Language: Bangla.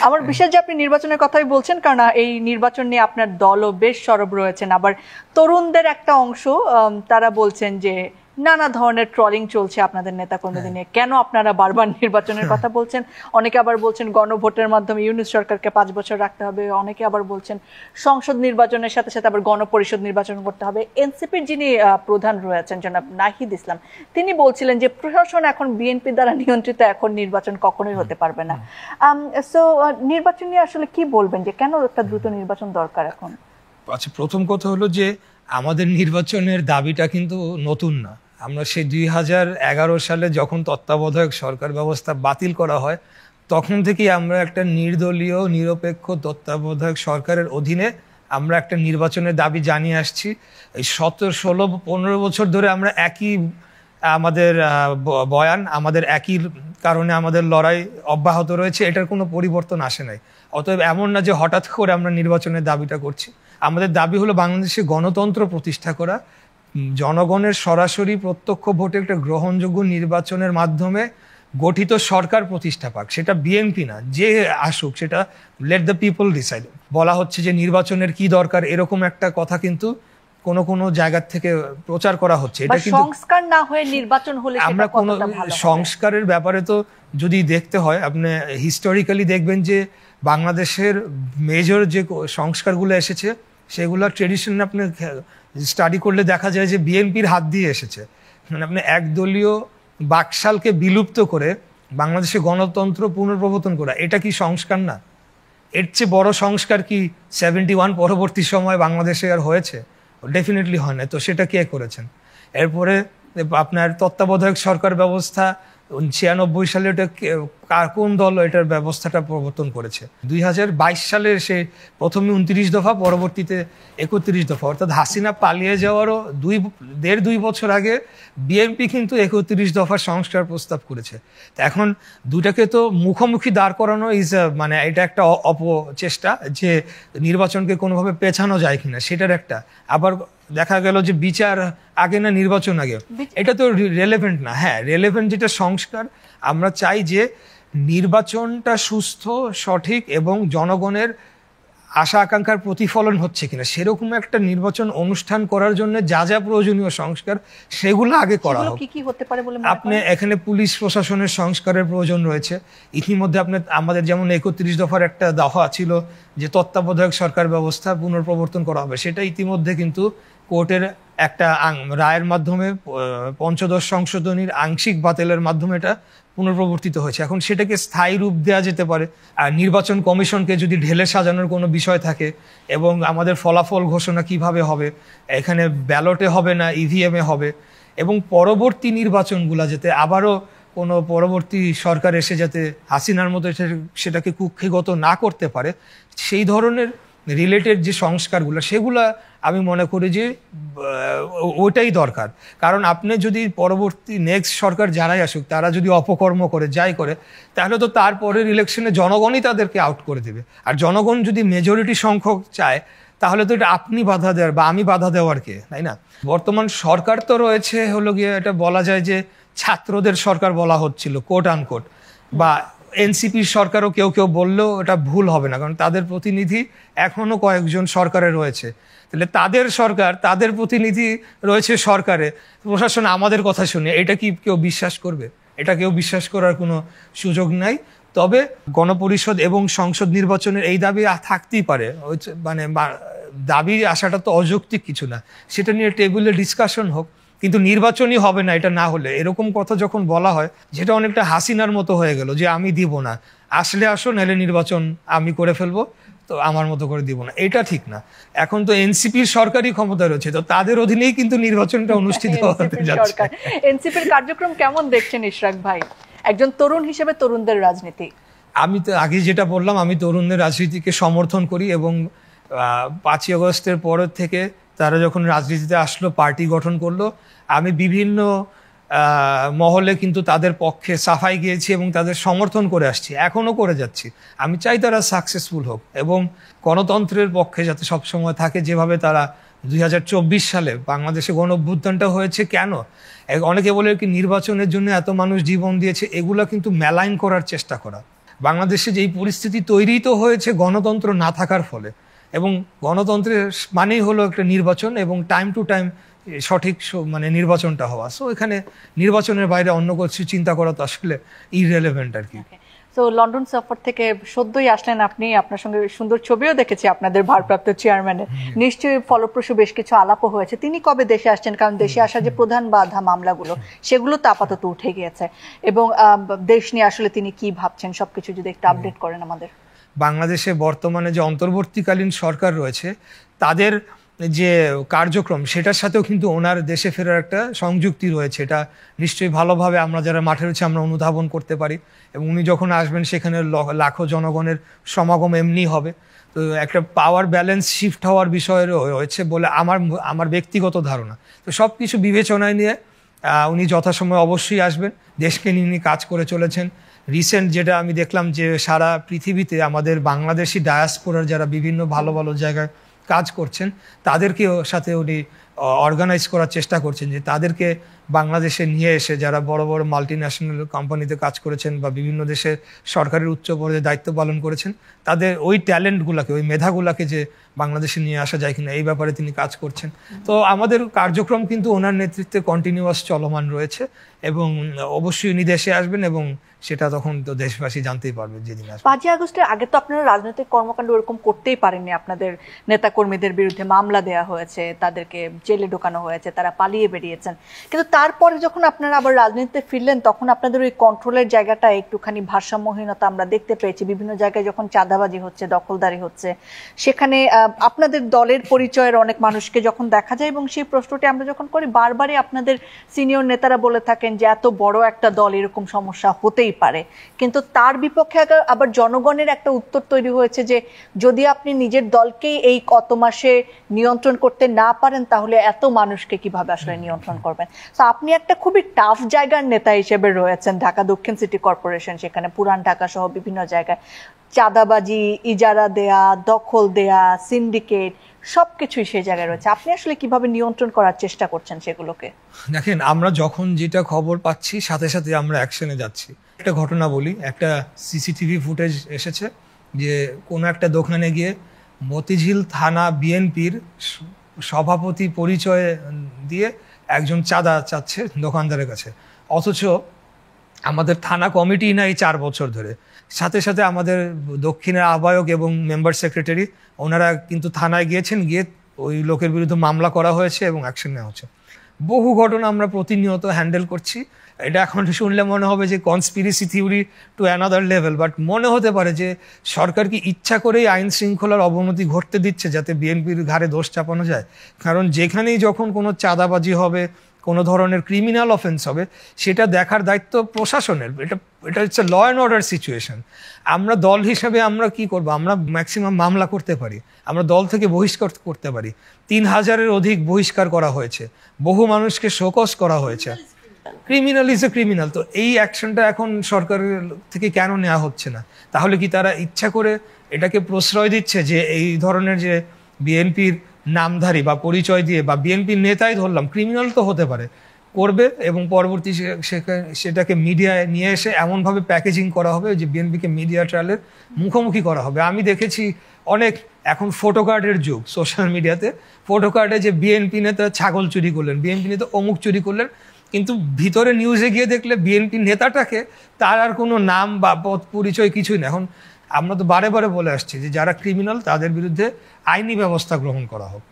আমার বিশ্বাস যে আপনি নির্বাচনের কথাই বলছেন, কারণ এই নির্বাচন নিয়ে আপনার দলও বেশ সরব রয়েছেন। আবার তরুণদের একটা অংশ তারা বলছেন যে নানা ধরনের ট্রলিং চলছে আপনাদের নেতাকর্মীদের নিয়ে, কেন আপনারা বারবার নির্বাচনের কথা বলছেন। অনেকে আবার বলছেন গণভোটের মাধ্যমে ইউনূস সরকারকে 5 বছর রাখতে হবে, অনেকে আবার বলছেন সংসদ নির্বাচনের সাথে সাথে আবার গণপরিষদ নির্বাচন করতে হবে। এনসিপির যিনি প্রধান রয়েছেন জনাব নাহিদ ইসলাম, তিনি বলছিলেন যে প্রশাসন এখন বিএনপি দ্বারা নিয়ন্ত্রিত, এখন নির্বাচন কখনোই হতে পারবে না। সো নির্বাচন নিয়ে আসলে কি বলবেন, যে কেন একটা দ্রুত নির্বাচন দরকার এখন? আচ্ছা, প্রথম কথা হলো যে আমাদের নির্বাচনের দাবিটা কিন্তু নতুন না। আমরা সেই 2011 সালে যখন তত্ত্বাবধায়ক সরকার ব্যবস্থা বাতিল করা হয়, তখন থেকেই আমরা একটা নির্দলীয় নিরপেক্ষ তত্ত্বাবধায়ক সরকারের অধীনে আমরা একটা নির্বাচনের দাবি জানিয়ে আসছি। এই 17-16-15 বছর ধরে আমরা একই আমাদের বয়ান, আমাদের একই কারণে আমাদের লড়াই অব্যাহত রয়েছে, এটার কোনো পরিবর্তন আসে নাই। অতএব এমন না যে হঠাৎ করে আমরা নির্বাচনের দাবিটা করছি। আমাদের দাবি হলো বাংলাদেশে গণতন্ত্র প্রতিষ্ঠা করা, জনগণের সরাসরি প্রত্যক্ষ ভোটে একটা গ্রহণযোগ্য নির্বাচনের মাধ্যমে গঠিত সরকার প্রতিষ্ঠা পাক। সেটা বিএনপি না, যে আসুক, সেটা লেট দ্য পিপল ডিসাইড। বলা হচ্ছে যে নির্বাচনের কি দরকার, এরকম একটা কথা কিন্তু কোন কোন জায়গা থেকে প্রচার করা হচ্ছে। এটা কিন্তু সংস্কার না হয়ে নির্বাচন হলে আমরা কোন সংস্কারের ব্যাপারে তো যদি দেখতে হয়, আপনি হিস্টোরিক্যালি দেখবেন যে বাংলাদেশের মেজর যে সংস্কারগুলো এসেছে সেগুলো ট্রেডিশন আপনি স্টাডি করলে দেখা যায় যে বিএনপির হাত দিয়ে এসেছে। মানে আপনি একদলীয় বাকশালকে বিলুপ্ত করে বাংলাদেশে গণতন্ত্র পুনর্প্রবর্তন করা, এটা কি সংস্কার না? এর চেয়ে বড় সংস্কার কি 71 পরবর্তী সময় বাংলাদেশে আর হয়েছে? ডেফিনেটলি হয় না। তো সেটা কে করেছেন? এরপরে আপনার তত্ত্বাবধায়ক সরকার ব্যবস্থা 96 সালে ওটা কোন দল এটার ব্যবস্থাটা প্রবর্তন করেছে? 2022 সালে সে প্রথমে 29 দফা, পরবর্তীতে 31 দফা, অর্থাৎ হাসিনা পালিয়ে যাওয়ারও 2.5 বছর আগে বিএনপি কিন্তু 31 দফার সংস্কার প্রস্তাব করেছে। এখন দুটাকে তো মুখোমুখি দাঁড় করানো মানে এটা একটা অপচেষ্টা যে নির্বাচনকে কোনোভাবে পেছানো যায় কিনা, সেটার একটা। আবার দেখা গেল যে বিচার আগে না নির্বাচন আগে, এটা তো রেলেভেন্ট না। হ্যাঁ, রেলেভেন্ট যেটা সংস্কার, আমরা চাই যে নির্বাচনটা সুস্থ, সঠিক এবং জনগণের আশা আকাঙ্ক্ষার প্রতিফলন হচ্ছে কিনা সেরকম একটা নির্বাচন অনুষ্ঠান করার জন্য যা যা প্রয়োজনীয় সংস্কার সেগুলো আগে করা হোক। আপনি এখানে পুলিশ প্রশাসনের সংস্কারের প্রয়োজন রয়েছে। ইতিমধ্যে আপনি আমাদের যেমন 31 দফার একটা দফা ছিল যে তত্ত্বাবধায়ক সরকার ব্যবস্থা পুনর্প্রবর্তন করা হবে, সেটা ইতিমধ্যে কিন্তু কোর্টের একটা রায়ের মাধ্যমে পঞ্চদশ সংশোধনীর আংশিক বাতিলের মাধ্যমে এটা পুনর্প্রবর্তিত হয়েছে। এখন সেটাকে স্থায়ী রূপ দেওয়া যেতে পারে। আর নির্বাচন কমিশনকে যদি ঢেলে সাজানোর কোনো বিষয় থাকে, এবং আমাদের ফলাফল ঘোষণা কিভাবে হবে, এখানে ব্যালটে হবে না ইভিএমে হবে, এবং পরবর্তী নির্বাচনগুলো যাতে আবারও কোনো পরবর্তী সরকার এসে যাতে হাসিনার মতো সেটাকে কুক্ষিগত না করতে পারে, সেই ধরনের রিলেটেড যে সংস্কারগুলো, সেগুলা আমি মনে করি যে ওটাই দরকার। কারণ আপনি যদি পরবর্তী নেক্সট সরকার যারাই আসুক তারা যদি অপকর্ম করে যাই করে, তাহলে তো তারপরের ইলেকশনে জনগণই তাদেরকে আউট করে দেবে। আর জনগণ যদি মেজরিটি সংখ্যক চায়, তাহলে তো এটা আপনি বাধা দেওয়ার বা আমি বাধা দেওয়ার কে, তাই না? বর্তমান সরকার তো রয়েছে হলো গিয়ে, এটা বলা যায় যে ছাত্রদের সরকার বলা হচ্ছিল কোট আনকোট, বা এনসিপির সরকারও কেউ কেউ বললেও এটা ভুল হবে না, কারণ তাদের প্রতিনিধি এখনো কয়েকজন সরকারে রয়েছে। তাহলে তাদের সরকার, তাদের প্রতিনিধি রয়েছে সরকারে, প্রশাসন আমাদের কথা শুনে, এটা কি কেউ বিশ্বাস করবে? এটা কেউ বিশ্বাস করার কোনো সুযোগ নাই। তবে গণপরিষদ এবং সংসদ নির্বাচনের এই দাবি থাকতেই পারে, মানে দাবি আসাটা তো অযৌক্তিক কিছু না, সেটা নিয়ে টেবিলে ডিসকাশন হোক, কিন্তু নির্বাচনই হবে না এটা না হলে। এরকম কথা যখন বলা হয়, যেটা অনেকটা হাসিনার মতো হয়ে গেল যে আমি দিব না, আসলে আসো, নাহলে নির্বাচন আমি করে ফেলবো, তো আমার মতো করে দিব না, এটা ঠিক না। এখন তো এনসিপির সরকারি ক্ষমতা রয়েছে, তো তাদের অধীনেই কিন্তু নির্বাচনটা অনুষ্ঠিত হতে যাচ্ছে। এনসিপির কার্যক্রম কেমন দেখছেন ইশরাক ভাই, একজন তরুণ হিসেবে তরুণদের রাজনীতি? আমি তো আগে যেটা বললাম, আমি তরুণদের রাজনীতিকে সমর্থন করি, এবং 5ই আগস্টের পর থেকে তারা যখন রাজনীতিতে আসলো, পার্টি গঠন করলো, আমি বিভিন্ন মহলে কিন্তু তাদের পক্ষে সাফাই গিয়েছি এবং তাদের সমর্থন করে আসছি, এখনো করে যাচ্ছি। আমি চাই তারা সাকসেসফুল হোক এবং গণতন্ত্রের পক্ষে যাতে সবসময় থাকে, যেভাবে তারা 2024 সালে বাংলাদেশে গণ অভ্যুত্থানটা হয়েছে। কেন অনেকে বলে কি নির্বাচনের জন্য এত মানুষ জীবন দিয়েছে, এগুলো কিন্তু মেলাইন করার চেষ্টা করা। বাংলাদেশে যেই পরিস্থিতি তৈরি তো হয়েছে গণতন্ত্র না থাকার ফলে, এবং গণতন্ত্রের মানেই হলো একটা নির্বাচন এবং টাইম টু টাইম সঠিক মানে নির্বাচনটা হওয়া। সো এখানে নির্বাচনের বাইরে অন্য কিছু চিন্তা করা তো আসলে ইররেলেভেন্ট আর কি। তো লন্ডন সফর থেকে সদ্যই আসলেন আপনি, আপনার সঙ্গে সুন্দর ছবিও দেখেছি আপনাদের ভারপ্রাপ্ত চেয়ারম্যানের, নিশ্চয়ই ফলপ্রসূ বেশ কিছু আলাপও হয়েছে। তিনি কবে দেশে আসছেন? কারণ দেশে আসার যে প্রধান বাধা মামলাগুলো সেগুলো তো আপাতত উঠে গিয়েছে, এবং দেশ নিয়ে আসলে তিনি কি ভাবছেন সবকিছু যদি একটু আপডেট করেন আমাদের। বাংলাদেশে বর্তমানে যে অন্তর্বর্তীকালীন সরকার রয়েছে তাদের যে কার্যক্রম সেটার সাথেও কিন্তু ওনার দেশে ফেরার একটা সংযুক্তি রয়েছে। এটা নিশ্চয়ই ভালোভাবে আমরা যারা মাঠে রয়েছে আমরা অনুধাবন করতে পারি, এবং উনি যখন আসবেন সেখানে লাখো জনগণের সমাগম এমনি হবে। তো একটা পাওয়ার ব্যালেন্স শিফট হওয়ার বিষয় রয়েছে বলে আমার ব্যক্তিগত ধারণা। তো সব কিছু বিবেচনায় নিয়ে উনি যথাসময়ে অবশ্যই আসবেন। দেশকে নিয়ে উনি কাজ করে চলেছেন। রিসেন্ট যেটা আমি দেখলাম যে সারা পৃথিবীতে আমাদের বাংলাদেশি ডায়াসপোরার যারা বিভিন্ন ভালো ভালো জায়গায় কাজ করছেন তাদেরকেও সাথে উনি অর্গানাইজ করার চেষ্টা করছেন, যে তাদেরকে বাংলাদেশে নিয়ে এসে যারা বড় বড় মাল্টি ন্যাশনাল কোম্পানিতে কাজ করেছেন বা বিভিন্ন দেশের সরকারের উচ্চ পর্যায়ে দায়িত্ব পালন করেছেন, তাদের ওই ট্যালেন্টগুলোকে, ওই মেধাগুলোকে যে বাংলাদেশে নিয়ে আসা যায় কিনা এই ব্যাপারে তিনি কাজ করছেন। তো আমাদের কার্যক্রম কিন্তু ওনার নেতৃত্বে কন্টিনিউয়াস চলমান রয়েছে, এবং অবশ্যই উনি দেশে আসবেন, এবং সেটা তখন তো দেশবাসী জানতেই পারবে যেদিন আসবে। 5ই আগস্টের আগে তো আপনারা রাজনৈতিক কর্মকাণ্ড এরকম করতেই পারেননি, আপনাদের নেতাকর্মীদের বিরুদ্ধে মামলা দেওয়া হয়েছে, তাদেরকে জেলে ঢোকানো হয়েছে, তারা পালিয়ে বেরিয়েছেন। কিন্তু তারপরে যখন আপনারা আবার রাজনীতিতে ফিরলেন তখন আপনাদের ওই কন্ট্রোলের জায়গাটা একটুখানি ভারসাম্যহীনতা আমরা দেখতে পেয়েছি। বিভিন্ন জায়গায় যখন চাঁদাবাজি হচ্ছে, দখলদারি হচ্ছে, সেখানে আপনাদের দলের পরিচয়ের অনেক মানুষকে যখন দেখা যায়, এবং সেই প্রশ্নটি আমরা যখন করি বারবারই আপনাদের সিনিয়র নেতারা বলে থাকেন যে এত বড় একটা দল এরকম সমস্যা হতেই পারে। কিন্তু তার বিপক্ষে আবার জনগণের একটা উত্তর তৈরি হয়েছে যে যদি আপনি নিজের দলকেই এই কত মাসে নিয়ন্ত্রণ করতে না পারেন তাহলে এত মানুষকে কিভাবে আসলে নিয়ন্ত্রণ করবেন। তো আপনি একটা খুবই টাফ জায়গার নেতা হিসেবে রয়েছেন, ঢাকা দক্ষিণ সিটি কর্পোরেশন, সেখানে পুরান ঢাকা সহ বিভিন্ন জায়গায় চাঁদাবাজি, ইজারা দেয়া, দখল দেয়া, সিন্ডিকেট সবকিছুই সেই জায়গায় রয়েছে। আপনি আসলে কিভাবে নিয়ন্ত্রণ করার চেষ্টা করছেন সেগুলোকে? দেখেন, আমরা যখন যেটা খবর পাচ্ছি সাথে সাথে আমরা অ্যাকশনে যাচ্ছি। একটা ঘটনা বলি, একটা সিসিটিভি ফুটেজ এসেছে যে কোনো একটা দোকানে গিয়ে মতিঝিল থানা বিএনপির সভাপতি পরিচয় দিয়ে একজন চাঁদা চাচ্ছে দোকানদারের কাছে, অথচ আমাদের থানা কমিটি নাই 4 বছর ধরে। সাথে সাথে আমাদের দক্ষিণের আহ্বায়ক এবং মেম্বার সেক্রেটারি ওনারা কিন্তু থানায় গিয়েছেন, গিয়ে ওই লোকের বিরুদ্ধে মামলা করা হয়েছে এবং অ্যাকশন নেওয়া হচ্ছে। বহু ঘটনা আমরা প্রতিনিয়ত হ্যান্ডেল করছি। এটা এখন শুনলে মনে হবে যে conspiracy theory to another level, but মনে হতে পারে যে সরকার কি ইচ্ছা করেই আইন শৃঙ্খলার অবনতি ঘটতে দিচ্ছে যাতে বিএনপির ঘাড়ে দোষ চাপানো যায়। কারণ যেখানেই যখন কোনো চাঁদাবাজি হবে, কোনো ধরনের ক্রিমিনাল অফেন্স হবে, সেটা দেখার দায়িত্ব প্রশাসনের। এটা হচ্ছে ল অ্যান্ড অর্ডার সিচুয়েশন। আমরা দল হিসাবে আমরা কি করব? আমরা ম্যাক্সিমাম মামলা করতে পারি, আমরা দল থেকে বহিষ্কার করতে পারি। 3000-এর অধিক বহিষ্কার করা হয়েছে, বহু মানুষকে শোকজ করা হয়েছে। Criminal is a criminal. তো এই অ্যাকশনটা এখন সরকারের থেকে কেন নেওয়া হচ্ছে না? তাহলে কি তারা ইচ্ছা করে এটাকে প্রশ্রয় দিচ্ছে যে এই ধরনের যে বিএনপির নামধারী বা পরিচয় দিয়ে বা বিএনপির নেতাই ধরলাম, ক্রিমিনাল তো হতে পারে, করবে এবং পরবর্তী সেটাকে মিডিয়ায় নিয়ে এসে এমনভাবে প্যাকেজিং করা হবে যে বিএনপিকে মিডিয়া ট্রায়ালের মুখোমুখি করা হবে। আমি দেখেছি অনেক, এখন ফটো কার্ডের যুগ, সোশ্যাল মিডিয়াতে ফটো কার্ডে যে বিএনপি নেতা ছাগল চুরি করলেন, বিএনপি নেতা অমুক চুরি করলেন, কিন্তু ভিতরে নিউজে গিয়ে দেখলে বিএনপি নেতাটাকে তার আর কোনো নাম বা পদ পরিচয় কিছুই না। এখন আমরা তো বারে বারে বলে আসছি যে যারা ক্রিমিনাল তাদের বিরুদ্ধে আইনি ব্যবস্থা গ্রহণ করা হোক।